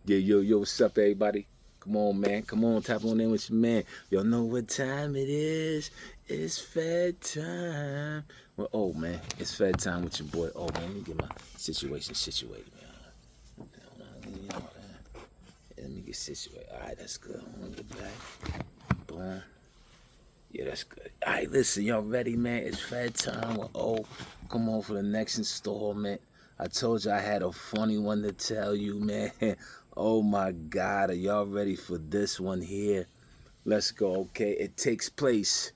Yeah, yo, what's up, everybody? Come on, man. Come on, tap on in with your man. Y'all know what time it is. It's Fed time. Well, oh, man, it's Fed time with your boy. Oh, man, let me get my situation situated, man. Hold on, you know, man. Let me get situated. All right, that's good. I'm gonna get back. Boom. Yeah, that's good. All right, listen, y'all ready, man? It's Fed time. Well, oh, come on for the next installment. I told you I had a funny one to tell you, man. Oh my God, are y'all ready for this one here? Let's go, okay? It takes place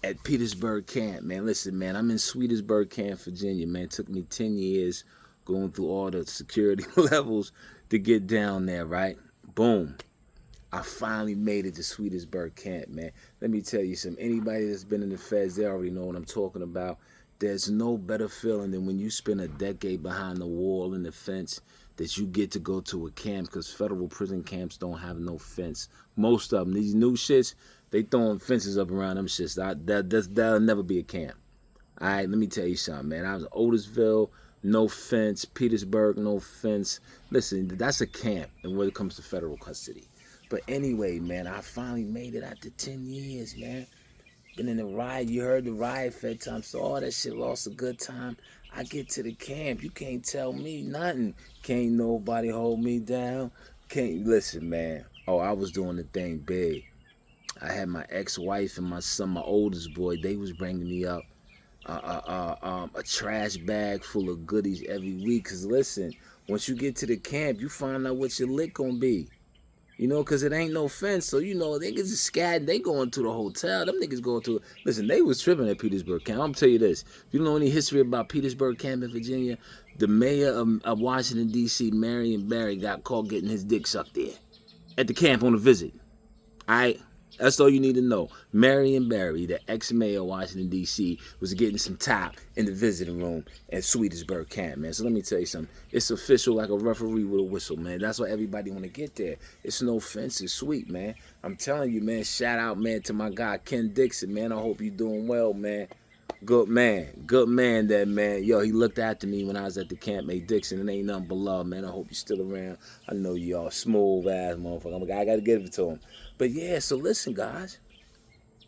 at Petersburg Camp, man. Listen, man, I'm in Sweetersburg Camp, Virginia, man. It took me 10 years going through all the security levels to get down there, right? Boom. I finally made it to Sweetersburg Camp, man. Let me tell you something. Anybody that's been in the feds, they already know what I'm talking about. There's no better feeling than when you spend a decade behind the wall and the fence that you get to go to a camp, because federal prison camps don't have no fence. Most of them, these new shits, they throwing fences up around them shits. That'll never be a camp. All right, let me tell you something, man. I was in Otisville, no fence. Petersburg, no fence. Listen, that's a camp and when it comes to federal custody. But anyway, man, I finally made it after 10 years, man. Been in the riot. You heard the riot, FedTime. So all that shit lost a good time. I get to the camp. You can't tell me nothing. Can't nobody hold me down. Can't listen, man. Oh, I was doing the thing big. I had my ex-wife and my son, my oldest boy. They was bringing me up a trash bag full of goodies every week. Cause listen, once you get to the camp, you find out what your lick gonna be. You know, because it ain't no fence. So, you know, niggas is scatting. They going to the hotel. Them niggas going to... Listen, they was tripping at Petersburg Camp. I'm going to tell you this. If you don't know any history about Petersburg Camp in Virginia, the mayor of Washington, D.C., Marion Barry, got caught getting his dick sucked there at the camp on a visit. All right? That's all you need to know. Marion Barry, the ex-mayor of Washington, D.C., was getting some top in the visiting room at Sweetersburg Camp, man. So let me tell you something. It's official like a referee with a whistle, man. That's why everybody want to get there. It's no fence. It's sweet, man. I'm telling you, man. Shout out, man, to my guy, Ken Dixon, man. I hope you're doing well, man. Good man. Good man, that man. Yo, he looked after me when I was at the camp. Hey, Dixon, it ain't nothing but love, man. I hope you're still around. I know y'all smooth ass motherfucker. I got to give it to him. But yeah, so listen, guys.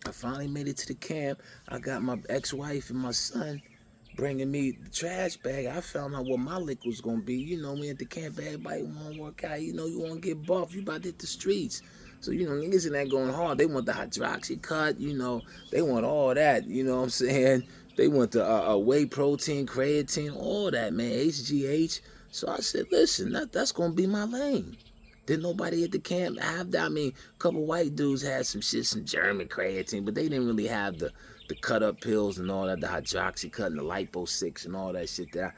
I finally made it to the camp. I got my ex-wife and my son bringing me the trash bag. I found out what my lick was going to be. You know, we at the camp, everybody want to work out. You know, you want to get buff. You about to hit the streets. So, you know, niggas in that going hard. They want the hydroxy cut, you know. They want all that, you know what I'm saying? They want the whey protein, creatine, all that, man, HGH. So I said, listen, that's going to be my lane. Didn't nobody at the camp have that? I mean, a couple white dudes had some shit, some German creatine, but they didn't really have the cut up pills and all that, the hydroxy cut and the lipo 6 and all that shit that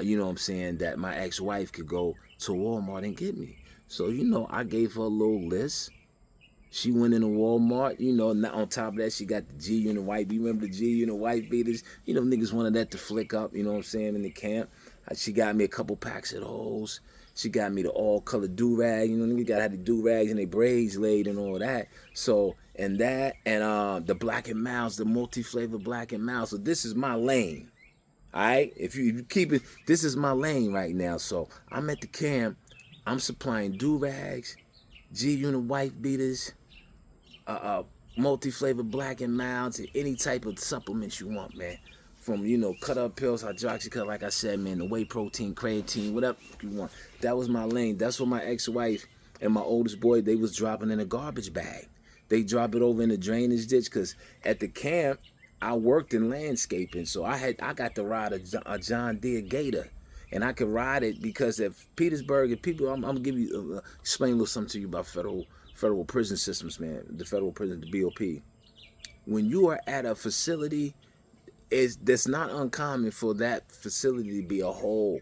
you know what I'm saying, that my ex-wife could go to Walmart and get me. So, you know, I gave her a little list. She went into Walmart, you know, not on top of that, she got the G unit white. You remember the G unit white beaters? You know, niggas wanted that to flick up, you know what I'm saying, in the camp. She got me a couple packs of those. She got me the all-color do-rag. You know, niggas got to have the do-rags and their braids laid and all that. So, and that, and the Black and Miles, the multi-flavor Black and Miles. So this is my lane, all right? If you keep it, this is my lane right now. So I'm at the camp. I'm supplying do-rags, G-Unit white beaters, multi-flavor Black and Miles, and any type of supplements you want, man. From, you know, cut up pills, hydroxycut, like I said, man, the whey protein, creatine, whatever you want. That was my lane. That's what my ex-wife and my oldest boy, they was dropping in a garbage bag. They drop it over in the drainage ditch, because at the camp, I worked in landscaping, so I got to ride a John Deere Gator. And I could ride it because at Petersburg, and people, I'm gonna give you explain a little something to you about federal prison systems, man. The federal prison, the BOP. When you are at a facility, that's not uncommon for that facility to be a whole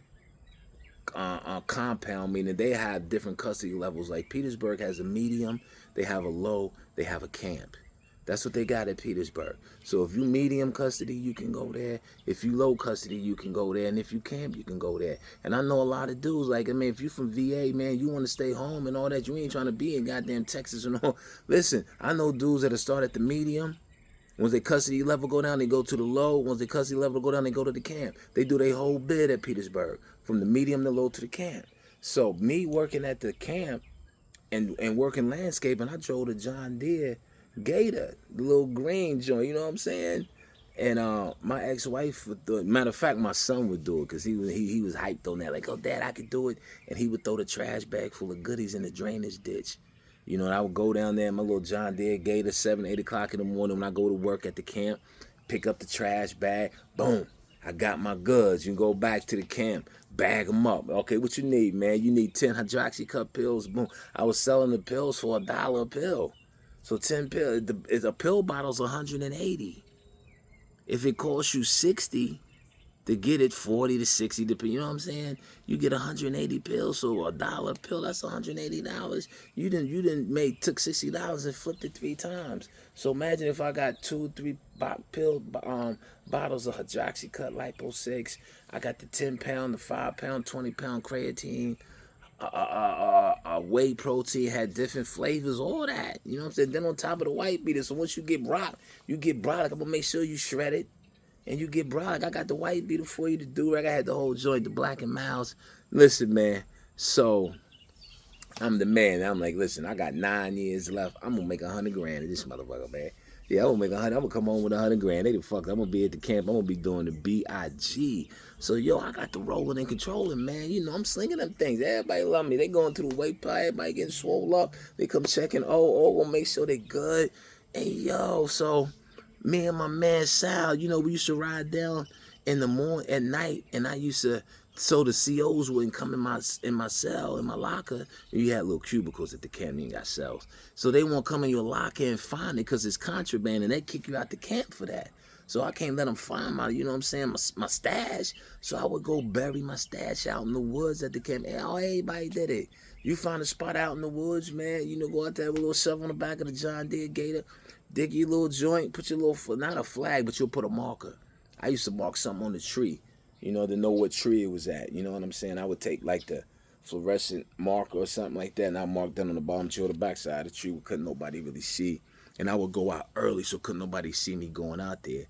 compound, meaning they have different custody levels. Like Petersburg has a medium, they have a low, they have a camp. That's what they got at Petersburg. So if you medium custody, you can go there. If you low custody, you can go there. And if you camp, you can go there. And I know a lot of dudes, like, I mean, if you from VA, man, you want to stay home and all that. You ain't trying to be in goddamn Texas and all. Listen, I know dudes that start at the medium. Once their custody level go down, they go to the low. Once their custody level go down, they go to the camp. They do their whole bid at Petersburg, from the medium to low to the camp. So me working at the camp and working landscaping, I drove the John Deere Gator, the little green joint. You know what I'm saying? And my ex-wife would do it. Matter of fact, my son would do it because he was hyped on that. Like, oh, Dad, I could do it. And he would throw the trash bag full of goodies in the drainage ditch. You know, and I would go down there in my little John Deere Gator, 7, 8 o'clock in the morning when I go to work at the camp, pick up the trash bag, boom, I got my goods. You go back to the camp, bag them up. Okay, what you need, man? You need 10 hydroxycut pills, boom. I was selling the pills for $1 a pill. So 10 pills, a pill bottle's 180. If it costs you 60 to get it, 40 to 60, you know what I'm saying? You get 180 pills, so $1 a pill, that's $180. You didn't took $60 and flipped it 3 times. So imagine if I got 2, 3 bottles of hydroxycut lipo 6. I got the 10-pound, the 5-pound, 20-pound creatine, whey protein, had different flavors, all that. You know what I'm saying? Then on top of the white beater. So once you get brolic, I'm gonna make sure you shred it. And you get brolic. I got the white beater for you to do. I had the whole joint, the Black and Miles. Listen, man. So I'm the man. I'm like, listen, I got 9 years left. I'm gonna make $100 grand in this motherfucker, man. Yeah, I'm gonna make 100. I'm gonna come home with $100 grand. They the fuck. I'm gonna be at the camp. I'm gonna be doing the BIG. So yo, I got the rolling and controlling, man. You know, I'm slinging them things. Everybody love me. They going through the weight pile. Everybody getting swole up. They come checking. Gonna make sure they good. And yo, so me and my man Sal, you know, we used to ride down in the morning at night, and I used to, so the COs wouldn't come in my cell, in my locker. You had little cubicles at the camp, you ain't got cells. So they won't come in your locker and find it because it's contraband, and they kick you out the camp for that. So I can't let them find my, you know what I'm saying, my stash. So I would go bury my stash out in the woods at the camp. And everybody did it. You find a spot out in the woods, man, you know, go out there with a little shovel on the back of the John Deere Gator, dig your little joint, put your little, not a flag, but you'll put a marker. I used to mark something on the tree, you know, to know what tree it was at. You know what I'm saying? I would take like the fluorescent marker or something like that, and I marked that on the bottom tree or the backside of the tree where couldn't nobody really see. And I would go out early so couldn't nobody see me going out there.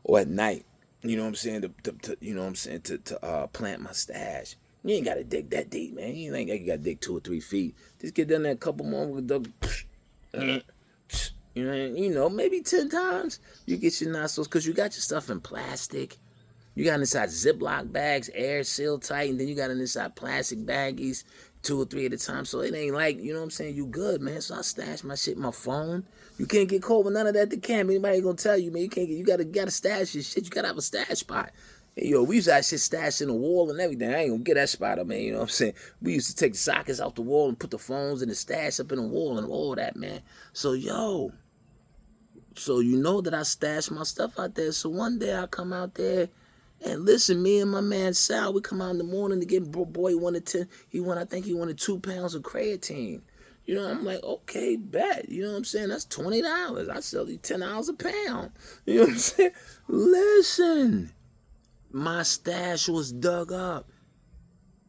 Or at night, you know what I'm saying, to you know what I'm saying, to plant my stash. You ain't got to dig that deep, man. You ain't got to dig 2 or 3 feet. Just get down there a couple more with the, you know, maybe 10 times. You get your nostrils, because you got your stuff in plastic. You got inside Ziploc bags, air sealed tight, and then you got inside plastic baggies, 2 or 3 at a time. So it ain't like, you know what I'm saying, you good, man. So I stash my shit in my phone. You can't get caught with none of that at the camp. Anybody gonna tell you, man, you gotta stash your shit. You gotta have a stash spot. Hey, yo, we used to have shit stashed in the wall and everything. I ain't gonna get that spot up, man. You know what I'm saying? We used to take the sockets out the wall and put the phones and the stash up in the wall and all that, man. So, yo, so you know that I stashed my stuff out there. So one day I come out there and listen, me and my man Sal, we come out in the morning to get boy wanted 10. I think he wanted 2 pounds of creatine. You know, I'm like, okay, bet. You know what I'm saying? That's $20. I sell you $10 a pound. You know what I'm saying? Listen. My stash was dug up.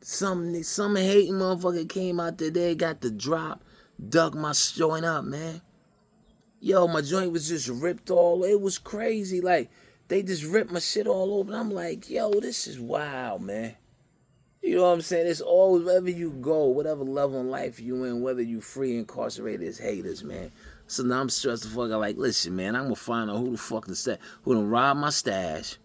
Some hating motherfucker came out there, they got the drop, dug my joint up, man. Yo, my joint was just ripped all, it was crazy. Like, they just ripped my shit all over. And I'm like, yo, this is wild, man. You know what I'm saying? It's always, wherever you go, whatever level in life you in, whether you free, incarcerated, it's haters, man. So now I'm stressed the fuck out, like, listen, man, I'm gonna find out who the fuck who done robbed my stash.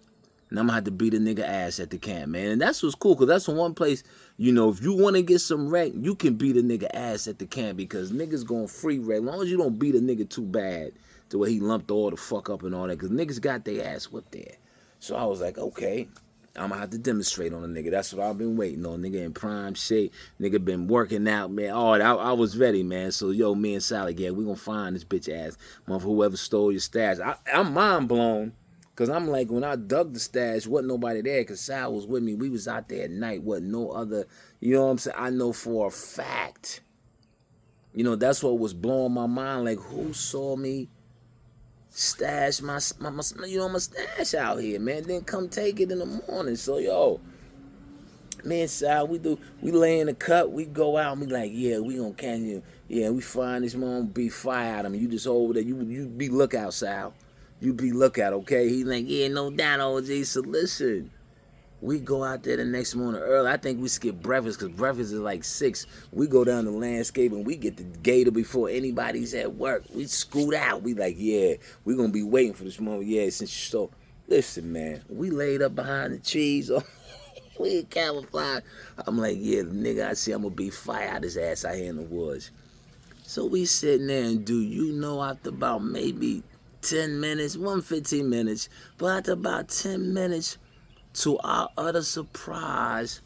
And I'm going to have to beat a nigga ass at the camp, man. And that's what's cool, because that's the one place, you know, if you want to get some wreck, you can beat a nigga ass at the camp, because niggas going free wreck. As long as you don't beat a nigga too bad to where he lumped all the fuck up and all that, because niggas got their ass whipped there. So I was like, okay, I'm going to have to demonstrate on a nigga. That's what I've been waiting on. Nigga in prime shape. Nigga been working out, man. Oh, I was ready, man. So, yo, me and Sally, yeah, we going to find this bitch ass. Whoever stole your stash. I'm mind blown. Because I'm like, when I dug the stash, wasn't nobody there, because Sal was with me. We was out there at night. Wasn't no other, you know what I'm saying? I know for a fact. You know, that's what was blowing my mind. Like, who saw me stash my stash out here, man? Then come take it in the morning. So, yo, me and Sal, we lay in the cut. We go out and we like, yeah, we gonna catch you. Yeah, we find this mom, be fire at him. You just over there. You be lookout, Sal. You be lookout, okay? He like, yeah, no doubt, OG. So listen, We go out there the next morning early. I think we skip breakfast because breakfast is like 6. We go down the landscape and we get the gator before anybody's at work. We scoot out. We like, yeah, we going to be waiting for this moment. Yeah, since you so. Listen, man, we laid up behind the trees. We in camouflage. I'm like, yeah, the nigga I see, I'm going to be fire out his ass out here in the woods. So we sitting there and do you know after about maybe 10 minutes, 15 minutes, but after about 10 minutes, to our utter surprise,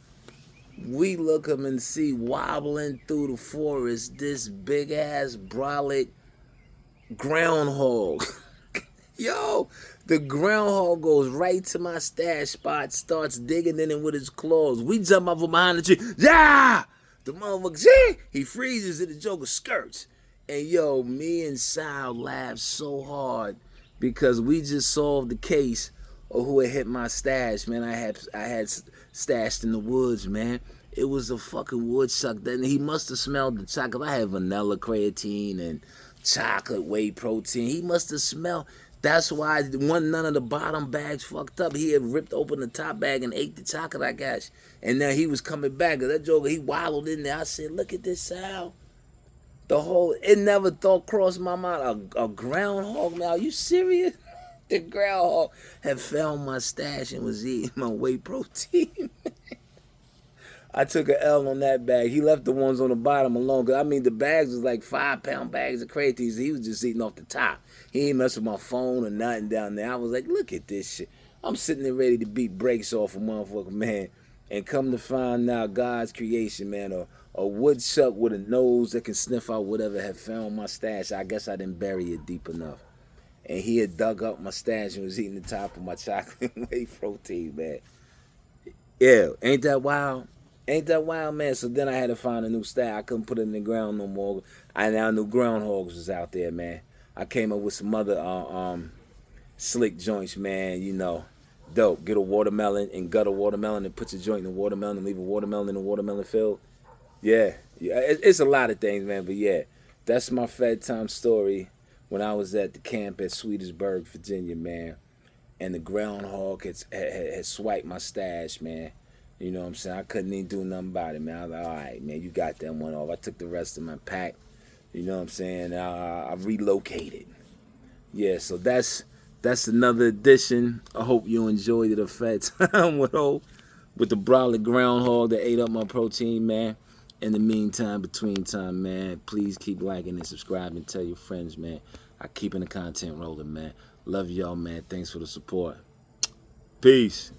we look up and see wobbling through the forest this big ass brolic groundhog. Yo, the groundhog goes right to my stash spot, starts digging in it with his claws. We jump up from behind the tree. Yeah! The motherfucker, yeah! He freezes and the joker skirts. And yo, me and Sal laughed so hard because we just solved the case of who had hit my stash, man. I had stashed in the woods, man. It was a fucking woodchuck. Then he must have smelled the chocolate. I had vanilla creatine and chocolate whey protein. He must have smelled. That's why none of the bottom bags fucked up. He had ripped open the top bag and ate the chocolate, I guess. And now he was coming back. That joker, he wallowed in there. I said, look at this, Sal. It never thought crossed my mind. A groundhog, man. Are you serious? The groundhog had found my stash and was eating my whey protein. I took an L on that bag. He left the ones on the bottom alone. Cause I mean, the bags was like 5-pound bags of creatine. He was just eating off the top. He ain't messing with my phone or nothing down there. I was like, look at this shit. I'm sitting there ready to beat brakes off a motherfucker, man. And come to find out God's creation, man, a woodchuck with a nose that can sniff out whatever had found my stash. I guess I didn't bury it deep enough. And he had dug up my stash and was eating the top of my chocolate whey protein, man. Yeah, ain't that wild? Ain't that wild, man? So then I had to find a new stash. I couldn't put it in the ground no more. I now knew groundhogs was out there, man. I came up with some other slick joints, man, you know. Dope. Get a watermelon and gut a watermelon and put your joint in the watermelon and leave a watermelon in the watermelon field. Yeah. It's a lot of things, man, but yeah. That's my FedTime story when I was at the camp at Sweetersburg, Virginia, man. And the groundhog had swiped my stash, man. You know what I'm saying? I couldn't even do nothing about it, man. I was like, all right, man, you got that one off. I took the rest of my pack. You know what I'm saying? I relocated. Yeah, so that's another edition. I hope you enjoyed it. A FedTime with the brolic groundhog that ate up my protein, man. In the meantime, between time, man, please keep liking and subscribing. Tell your friends, man. I keeping the content rolling, man. Love y'all, man. Thanks for the support. Peace.